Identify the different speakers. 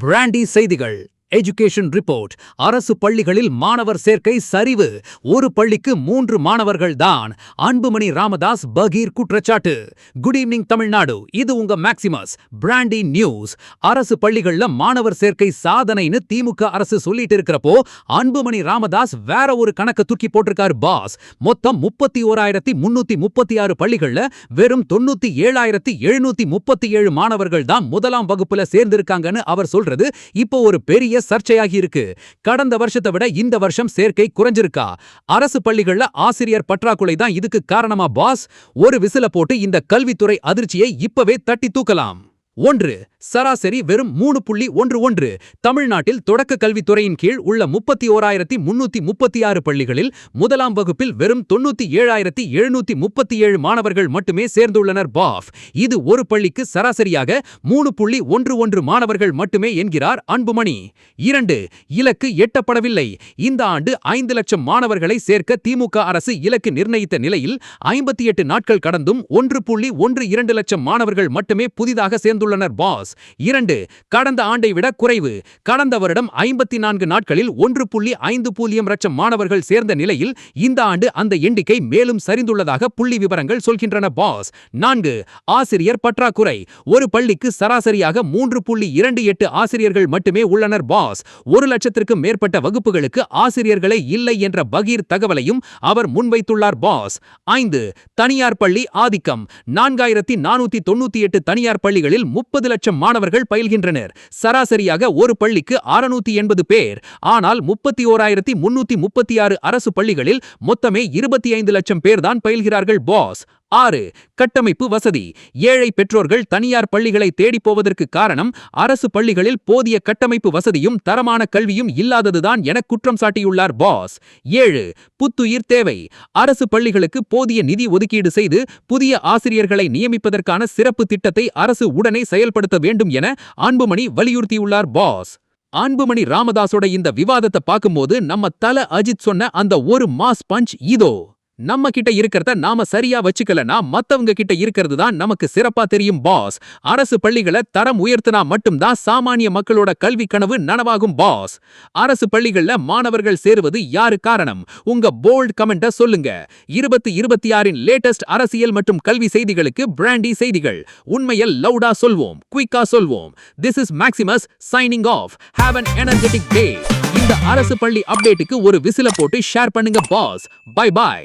Speaker 1: Brandy செய்திகள். Education report. அரசு பள்ளிகளில் மாணவர் சேர்க்கை சரிவு. ஒரு பள்ளிக்கு 3 மாணவர்கள் தான். அன்புமணி ராமதாஸ் பகீர் குற்றச்சாட்டு. குட் ஈவினிங் தமிழ்நாடு, இது உங்க மேக்சிமஸ் பிராண்டி நியூஸ். அரசு பள்ளிகள்ல மாணவர் சேர்க்கை சாதனைன்னு திமுக அரசு சொல்லிட்டு இருக்கிறப்போ அன்புமணி ராமதாஸ் வேற ஒரு கணக்கு தூக்கி போட்டிருக்காரு பாஸ். மொத்தம் 31,336 பள்ளிகள்ல வெறும் 97,737 மாணவர்கள் தான் முதலாம் வகுப்புல சேர்ந்திருக்காங்கன்னு அவர் சொல்றது இப்போ ஒரு பெரிய சர்ச்சையாகி இருக்கு. கடந்த வருஷத்தை விட இந்த வருஷம் சேர்க்கை குறைஞ்சிருக்கா? அரசு பள்ளிகள்ல ஆசிரியர் பற்றாக்குறை தான் இதுக்கு காரணமா பாஸ்? ஒரு விசில போட்டு இந்த கல்வித்துறை அதிர்ச்சியை இப்பவே தட்டி தூக்கலாம். 1. சராசரி வெறும் 3.11. தமிழ்நாட்டில் தொடக்க கல்வித்துறையின் கீழ் உள்ள 31,336 பள்ளிகளில் முதலாம் வகுப்பில் வெறும் 97,737 மாணவர்கள் மட்டுமே சேர்ந்துள்ளனர் பாஃப். இது ஒரு பள்ளிக்கு சராசரியாக 3.11 மாணவர்கள் மட்டுமே என்கிறார் அன்புமணி. 2. இலக்கு எட்டப்படவில்லை. இந்த ஆண்டு 5 லட்சம் மாணவர்களை சேர்க்க திமுக அரசு இலக்கு நிர்ணயித்த நிலையில் 58 நாட்கள் கடந்தும் 1.12 லட்சம் மாணவர்கள் மட்டுமே புதிதாக சேர்ந்துள்ளனர் பாஸ். 2. கடந்த ஆண்டை விட குறைவு. கடந்த வருடம் 54 நாட்களில் 1.50 லட்சம் மாணவர்கள் சேர்ந்த நிலையில் இந்த ஆண்டு அந்த எண்ணிக்கை மேலும் சரிந்துள்ளதாக புள்ளி விவரங்கள் சொல்கின்றன பாஸ். 4. ஆசிரியர் பற்றாக்குறை. ஒரு பள்ளிக்கு சராசரியாக 3.28 ஆசிரியர்கள் மட்டுமே உள்ளனர் பாஸ். 1 லட்சத்திற்கும் மேற்பட்ட வகுப்புகளுக்கு ஆசிரியர்களே இல்லை என்ற பகீர் தகவலையும் அவர் முன்வைத்துள்ளார் பாஸ். 5. தனியார் பள்ளி ஆதிக்கம். 4,498 தனியார் பள்ளிகளில் 30 லட்சம் மாணவர்கள் பயில்கின்றனர். சராசரியாக ஒரு பள்ளிக்கு 680 பேர். ஆனால் 31,336 அரசு பள்ளிகளில் மொத்தமே 25 லட்சம் பேர் தான் பயில்கிறார்கள் பாஸ். 6. கட்டமைப்பு வசதி. ஏழை பெற்றோர்கள் தனியார் பள்ளிகளை தேடிப் போவதற்கு காரணம் அரசு பள்ளிகளில் போதிய கட்டமைப்பு வசதியும் தரமான கல்வியும் இல்லாததுதான் என குற்றம் சாட்டியுள்ளார் பாஸ். 7. புத்துயிர் தேவை. அரசு பள்ளிகளுக்கு போதிய நிதி ஒதுக்கீடு செய்து புதிய ஆசிரியர்களை நியமிப்பதற்கான சிறப்பு திட்டத்தை அரசு உடனே செயல்படுத்த வேண்டும் என அன்புமணி வலியுறுத்தியுள்ளார் பாஸ். அன்புமணி ராமதாஸோட இந்த விவாதத்தை பார்க்கும்போது நம்ம தல அஜித் சொன்ன அந்த ஒரு மாஸ் பஞ்ச் இதோ. நம்ம கிட்ட இருக்கிறத நாம சரியா வச்சுக்கலனா மத்தவங்க கிட்ட இருக்கிறது தான் நமக்கு சிறப்பா தெரியும் பாஸ். அரசு பள்ளிகளை தரம் உயர்த்தினா மட்டும்தான் சாமானிய மக்களோட கல்வி கனவு நனவாகும் பாஸ். அரசு பள்ளிகள்ல மாணவர்கள் சேருவது யாரு காரணம்? உங்க போல்ட் கமெண்ட சொல்லுங்க. 2026 லேட்டஸ்ட் அரசியல் மற்றும் கல்வி செய்திகளுக்கு பிராண்டி செய்திகள். உண்மையில் லவுடா சொல்வோம், குயிக்கா சொல்வோம். This is Maximus signing off. Have an energetic day. இந்த அரசு பள்ளி அப்டேட்டுக்கு ஒரு விசில போட்டு ஷேர் பண்ணுங்க பாஸ். By by.